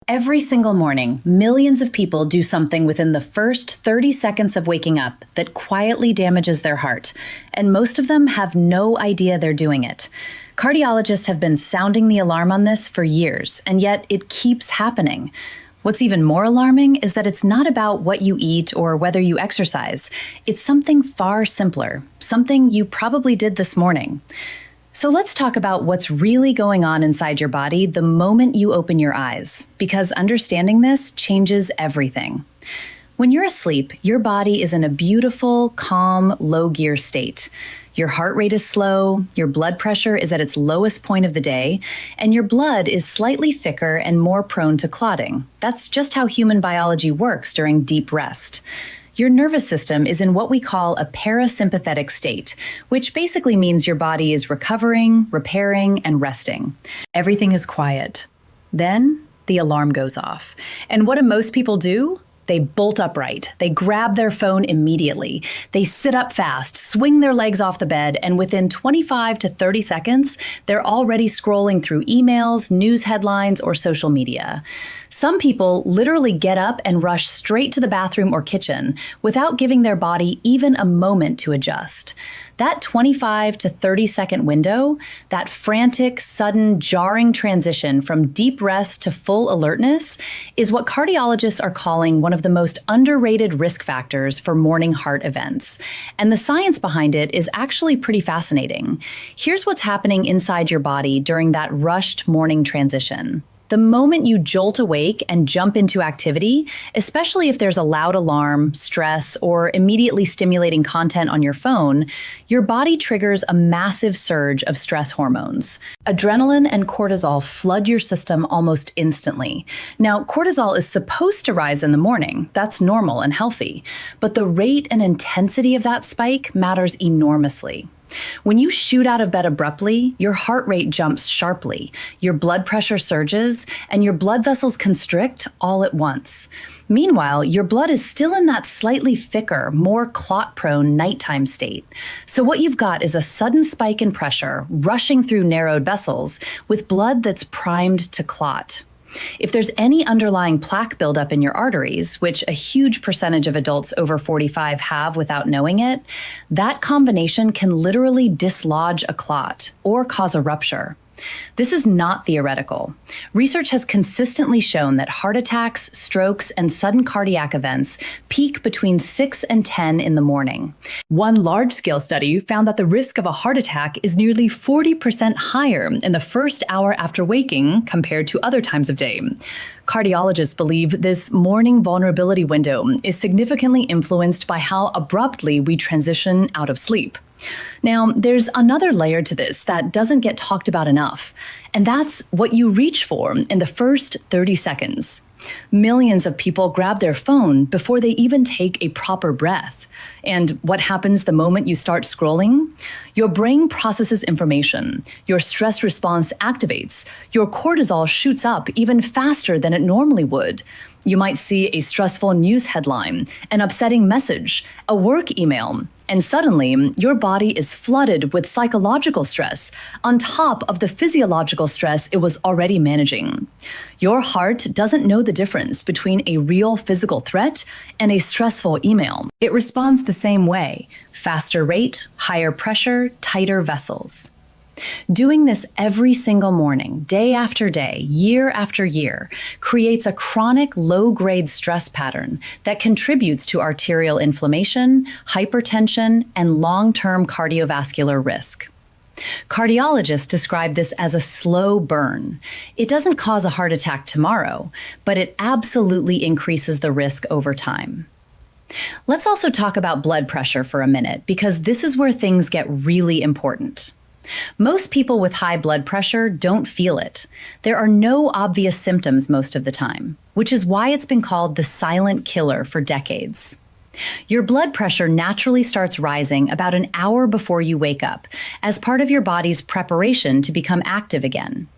Every single morning, millions of people do something within the first 30 seconds of waking up that quietly damages their heart, and most of them have no idea they're doing it. Cardiologists have been sounding the alarm on this for years, and yet it keeps happening. What's even more alarming is that it's not about what you eat or whether you exercise. It's something far simpler, something you probably did this morning. So let's talk about what's really going on inside your body the moment you open your eyes, because understanding this changes everything. When you're asleep, your body is in a beautiful, calm, low-gear state. Your heart rate is slow, your blood pressure is at its lowest point of the day, and your blood is slightly thicker and more prone to clotting. That's just how human biology works during deep rest. Your nervous system is in what we call a parasympathetic state, which basically means your body is recovering, repairing, and resting. Everything is quiet. Then the alarm goes off. And what do most people do? They bolt upright. They grab their phone immediately. They sit up fast, swing their legs off the bed, and within 25 to 30 seconds, they're already scrolling through emails, news headlines, or social media. Some people literally get up and rush straight to the bathroom or kitchen without giving their body even a moment to adjust. That 25 to 30 second window, that frantic, sudden, jarring transition from deep rest to full alertness, is what cardiologists are calling one of the most underrated risk factors for morning heart events. And the science behind it is actually pretty fascinating. Here's what's happening inside your body during that rushed morning transition. The moment you jolt awake and jump into activity, especially if there's a loud alarm, stress, or immediately stimulating content on your phone, your body triggers a massive surge of stress hormones. Adrenaline and cortisol flood your system almost instantly. Now, cortisol is supposed to rise in the morning. That's normal and healthy. But the rate and intensity of that spike matters enormously. When you shoot out of bed abruptly, your heart rate jumps sharply, your blood pressure surges, and your blood vessels constrict all at once. Meanwhile, your blood is still in that slightly thicker, more clot-prone nighttime state. So what you've got is a sudden spike in pressure rushing through narrowed vessels with blood that's primed to clot. If there's any underlying plaque buildup in your arteries, which a huge percentage of adults over 45 have without knowing it, that combination can literally dislodge a clot or cause a rupture. This is not theoretical. Research has consistently shown that heart attacks, strokes, and sudden cardiac events peak between 6 and 10 in the morning. One large-scale study found that the risk of a heart attack is nearly 40% higher in the first hour after waking compared to other times of day. Cardiologists believe this morning vulnerability window is significantly influenced by how abruptly we transition out of sleep. Now, there's another layer to this that doesn't get talked about enough, and that's what you reach for in the first 30 seconds. Millions of people grab their phone before they even take a proper breath. And what happens the moment you start scrolling? Your brain processes information, your stress response activates, your cortisol shoots up even faster than it normally would. You might see a stressful news headline, an upsetting message, a work email, and suddenly your body is flooded with psychological stress on top of the physiological stress it was already managing. Your heart doesn't know the difference between a real physical threat and a stressful email. It responds the same way: faster rate, higher pressure, tighter vessels. Doing this every single morning, day after day, year after year, creates a chronic low-grade stress pattern that contributes to arterial inflammation, hypertension, and long-term cardiovascular risk. Cardiologists describe this as a slow burn. It doesn't cause a heart attack tomorrow, but it absolutely increases the risk over time. Let's also talk about blood pressure for a minute, because this is where things get really important. Most people with high blood pressure don't feel it. There are no obvious symptoms most of the time, which is why it's been called the silent killer for decades. Your blood pressure naturally starts rising about an hour before you wake up, as part of your body's preparation to become active again.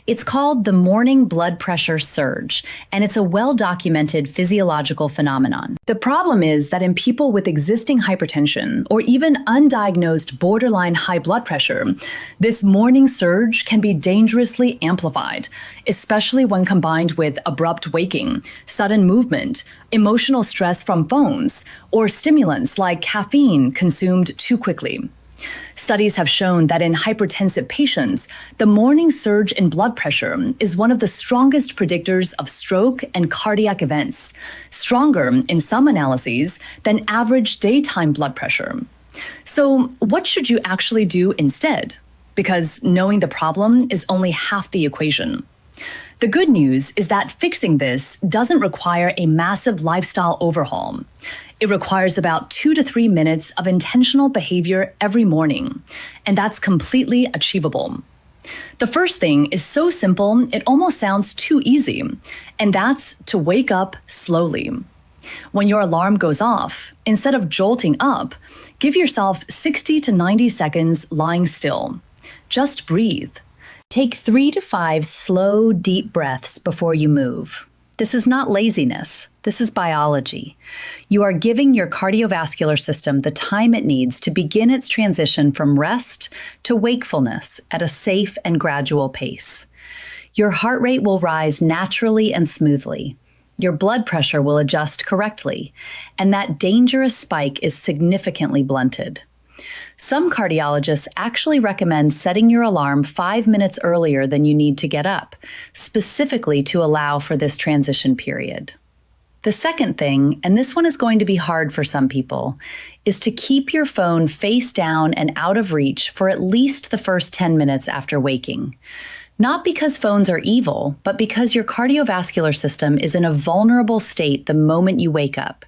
It's called the morning blood pressure surge, and it's a well-documented physiological phenomenon. The problem is that in people with existing hypertension or even undiagnosed borderline high blood pressure, this morning surge can be dangerously amplified, especially when combined with abrupt waking, sudden movement, emotional stress from phones, or stimulants like caffeine consumed too quickly. Studies have shown that in hypertensive patients, the morning surge in blood pressure is one of the strongest predictors of stroke and cardiac events, stronger in some analyses than average daytime blood pressure. So, what should you actually do instead? Because knowing the problem is only half the equation. The good news is that fixing this doesn't require a massive lifestyle overhaul. It requires about 2 to 3 minutes of intentional behavior every morning, and that's completely achievable. The first thing is so simple, it almost sounds too easy, and that's to wake up slowly. When your alarm goes off, instead of jolting up, give yourself 60 to 90 seconds lying still. Just breathe. Take 3 to 5 slow, deep breaths before you move. This is not laziness. This is biology. You are giving your cardiovascular system the time it needs to begin its transition from rest to wakefulness at a safe and gradual pace. Your heart rate will rise naturally and smoothly. Your blood pressure will adjust correctly, and that dangerous spike is significantly blunted. Some cardiologists actually recommend setting your alarm 5 minutes earlier than you need to get up, specifically to allow for this transition period. The second thing, and this one is going to be hard for some people, is to keep your phone face down and out of reach for at least the first 10 minutes after waking. Not because phones are evil, but because your cardiovascular system is in a vulnerable state the moment you wake up,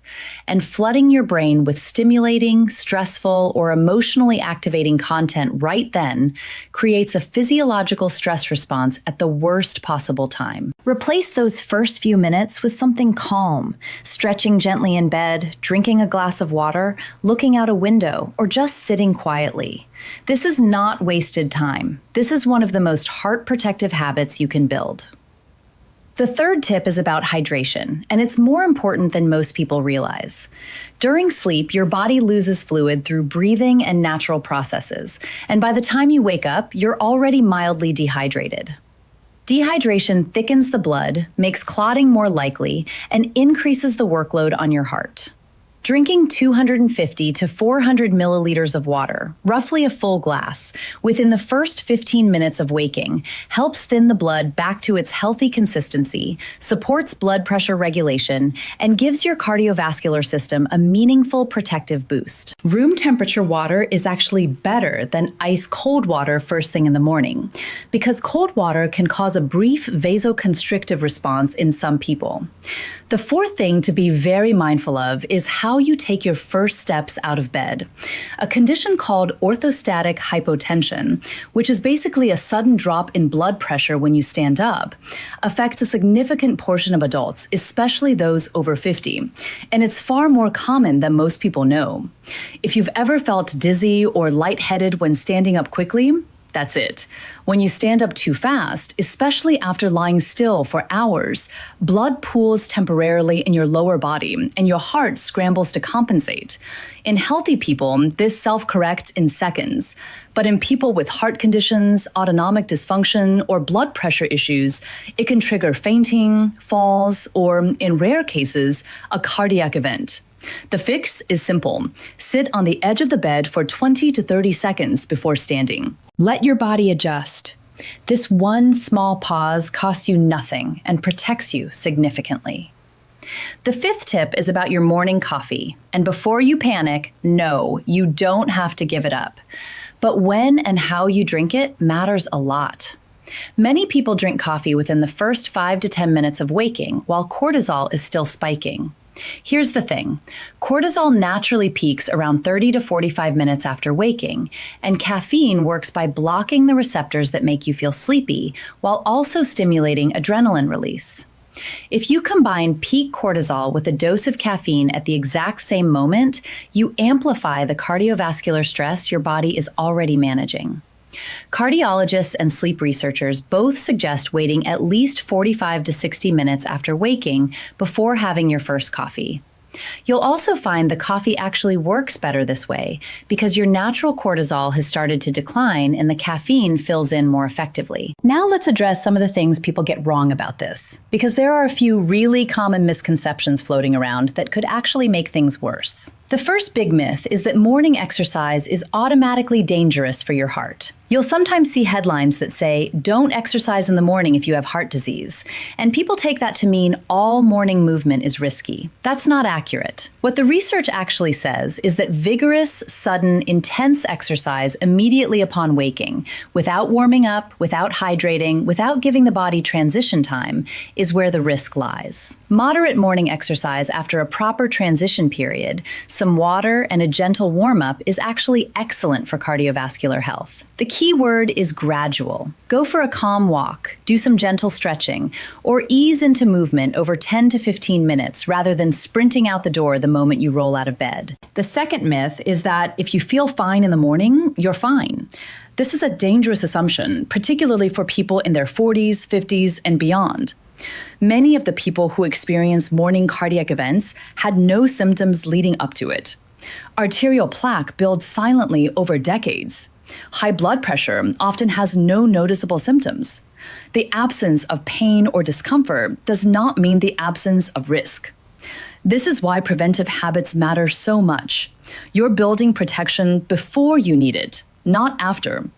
and flooding your brain with stimulating, stressful, or emotionally activating content right then creates a physiological stress response at the worst possible time. Replace those first few minutes with something calm, stretching gently in bed, drinking a glass of water, looking out a window, or just sitting quietly. This is not wasted time. This is one of the most heart-protective habits you can build. The third tip is about hydration, and it's more important than most people realize. During sleep, your body loses fluid through breathing and natural processes, and by the time you wake up, you're already mildly dehydrated. Dehydration thickens the blood, makes clotting more likely, and increases the workload on your heart. Drinking 250 to 400 milliliters of water, roughly a full glass, within the first 15 minutes of waking helps thin the blood back to its healthy consistency, supports blood pressure regulation, and gives your cardiovascular system a meaningful protective boost. Room temperature water is actually better than ice-cold water first thing in the morning, because cold water can cause a brief vasoconstrictive response in some people. The fourth thing to be very mindful of is how you take your first steps out of bed. A condition called orthostatic hypotension, which is basically a sudden drop in blood pressure when you stand up, affects a significant portion of adults, especially those over 50, and it's far more common than most people know. If you've ever felt dizzy or lightheaded when standing up quickly, that's it. When you stand up too fast, especially after lying still for hours, blood pools temporarily in your lower body and your heart scrambles to compensate. In healthy people, this self-corrects in seconds. But in people with heart conditions, autonomic dysfunction, or blood pressure issues, it can trigger fainting, falls, or, in rare cases, a cardiac event. The fix is simple. Sit on the edge of the bed for 20 to 30 seconds before standing. Let your body adjust. This one small pause costs you nothing and protects you significantly. The fifth tip is about your morning coffee. And before you panic, no, you don't have to give it up. But when and how you drink it matters a lot. Many people drink coffee within the first 5 to 10 minutes of waking, while cortisol is still spiking. Here's the thing. Cortisol naturally peaks around 30 to 45 minutes after waking, and caffeine works by blocking the receptors that make you feel sleepy while also stimulating adrenaline release. If you combine peak cortisol with a dose of caffeine at the exact same moment, you amplify the cardiovascular stress your body is already managing. Cardiologists and sleep researchers both suggest waiting at least 45 to 60 minutes after waking before having your first coffee. You'll also find the coffee actually works better this way because your natural cortisol has started to decline and the caffeine fills in more effectively. Now let's address some of the things people get wrong about this, because there are a few really common misconceptions floating around that could actually make things worse. The first big myth is that morning exercise is automatically dangerous for your heart. You'll sometimes see headlines that say, "Don't exercise in the morning if you have heart disease," and people take that to mean all morning movement is risky. That's not accurate. What the research actually says is that vigorous, sudden, intense exercise immediately upon waking, without warming up, without hydrating, without giving the body transition time, is where the risk lies. Moderate morning exercise after a proper transition period, some water, and a gentle warm-up is actually excellent for cardiovascular health. The key word is gradual. Go for a calm walk, do some gentle stretching, or ease into movement over 10 to 15 minutes rather than sprinting out the door the moment you roll out of bed. The second myth is that if you feel fine in the morning, you're fine. This is a dangerous assumption, particularly for people in their 40s, 50s, and beyond. Many of the people who experience morning cardiac events had no symptoms leading up to it. Arterial plaque builds silently over decades. High blood pressure often has no noticeable symptoms. The absence of pain or discomfort does not mean the absence of risk. This is why preventive habits matter so much. You're building protection before you need it, not after.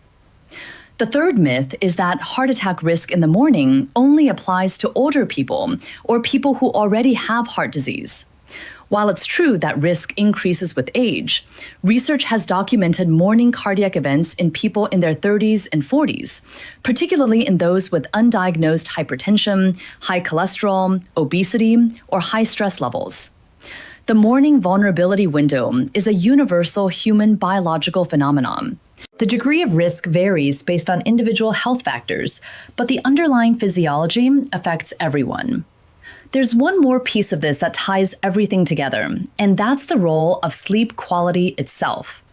The third myth is that heart attack risk in the morning only applies to older people or people who already have heart disease. While it's true that risk increases with age, research has documented morning cardiac events in people in their 30s and 40s, particularly in those with undiagnosed hypertension, high cholesterol, obesity, or high stress levels. The morning vulnerability window is a universal human biological phenomenon. The degree of risk varies based on individual health factors, but the underlying physiology affects everyone. There's one more piece of this that ties everything together, and that's the role of sleep quality itself.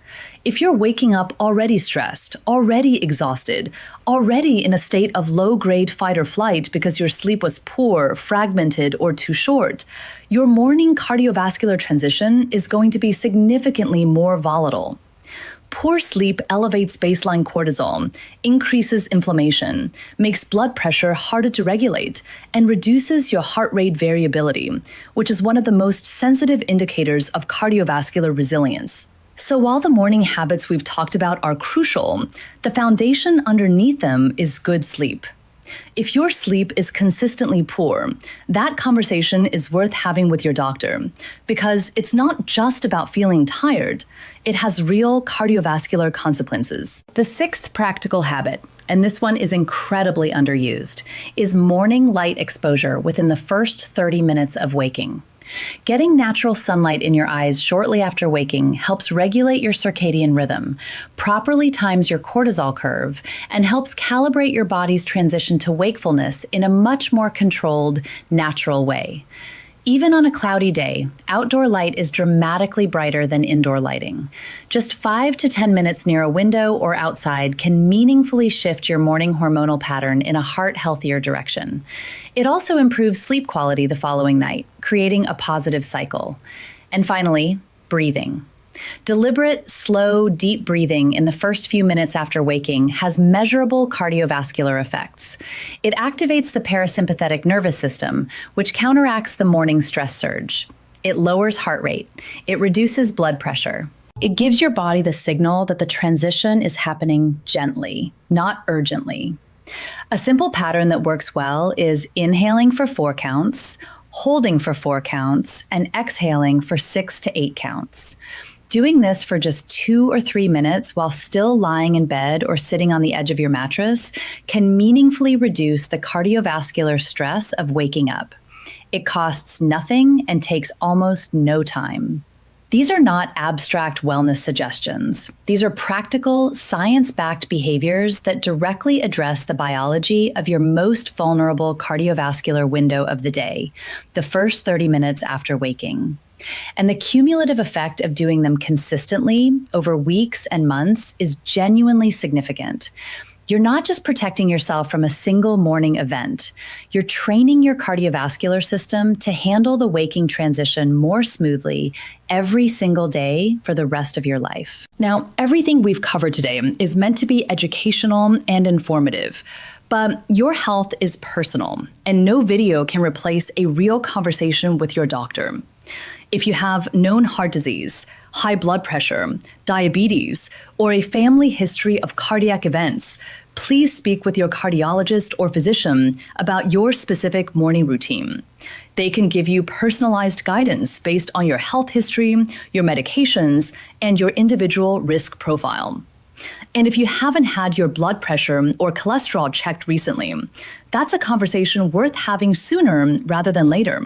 If you're waking up already stressed, already exhausted, already in a state of low-grade fight or flight because your sleep was poor, fragmented, or too short, your morning cardiovascular transition is going to be significantly more volatile. Poor sleep elevates baseline cortisol, increases inflammation, makes blood pressure harder to regulate, and reduces your heart rate variability, which is one of the most sensitive indicators of cardiovascular resilience. So while the morning habits we've talked about are crucial, the foundation underneath them is good sleep. If your sleep is consistently poor, that conversation is worth having with your doctor, because it's not just about feeling tired, it has real cardiovascular consequences. The sixth practical habit, and this one is incredibly underused, is morning light exposure within the first 30 minutes of waking. Getting natural sunlight in your eyes shortly after waking helps regulate your circadian rhythm, properly times your cortisol curve, and helps calibrate your body's transition to wakefulness in a much more controlled, natural way. Even on a cloudy day, outdoor light is dramatically brighter than indoor lighting. Just 5 to 10 minutes near a window or outside can meaningfully shift your morning hormonal pattern in a heart-healthier direction. It also improves sleep quality the following night, creating a positive cycle. And finally, breathing. Deliberate, slow, deep breathing in the first few minutes after waking has measurable cardiovascular effects. It activates the parasympathetic nervous system, which counteracts the morning stress surge. It lowers heart rate. It reduces blood pressure. It gives your body the signal that the transition is happening gently, not urgently. A simple pattern that works well is inhaling for 4 counts, holding for 4 counts, and exhaling for 6 to 8 counts. Doing this for just 2 or 3 minutes while still lying in bed or sitting on the edge of your mattress can meaningfully reduce the cardiovascular stress of waking up. It costs nothing and takes almost no time. These are not abstract wellness suggestions. These are practical, science-backed behaviors that directly address the biology of your most vulnerable cardiovascular window of the day, the first 30 minutes after waking. And the cumulative effect of doing them consistently over weeks and months is genuinely significant. You're not just protecting yourself from a single morning event. You're training your cardiovascular system to handle the waking transition more smoothly every single day for the rest of your life. Now, everything we've covered today is meant to be educational and informative, but your health is personal, and no video can replace a real conversation with your doctor. If you have known heart disease, high blood pressure, diabetes, or a family history of cardiac events, please speak with your cardiologist or physician about your specific morning routine. They can give you personalized guidance based on your health history, your medications, and your individual risk profile. And if you haven't had your blood pressure or cholesterol checked recently, that's a conversation worth having sooner rather than later.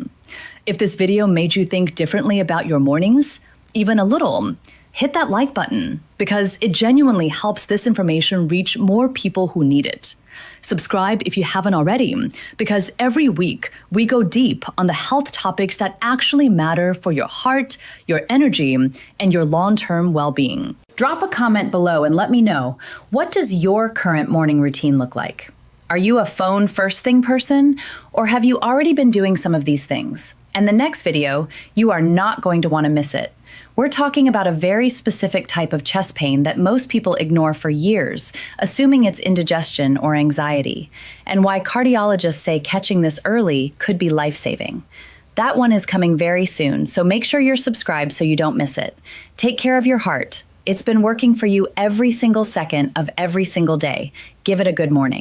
If this video made you think differently about your mornings, even a little, hit that like button because it genuinely helps this information reach more people who need it. Subscribe if you haven't already, because every week we go deep on the health topics that actually matter for your heart, your energy, and your long-term well-being. Drop a comment below and let me know, what does your current morning routine look like? Are you a phone first thing person, or have you already been doing some of these things? And the next video, you are not going to want to miss it. We're talking about a very specific type of chest pain that most people ignore for years, assuming it's indigestion or anxiety, and why cardiologists say catching this early could be life-saving. That one is coming very soon, so make sure you're subscribed so you don't miss it. Take care of your heart. It's been working for you every single second of every single day. Give it a good morning.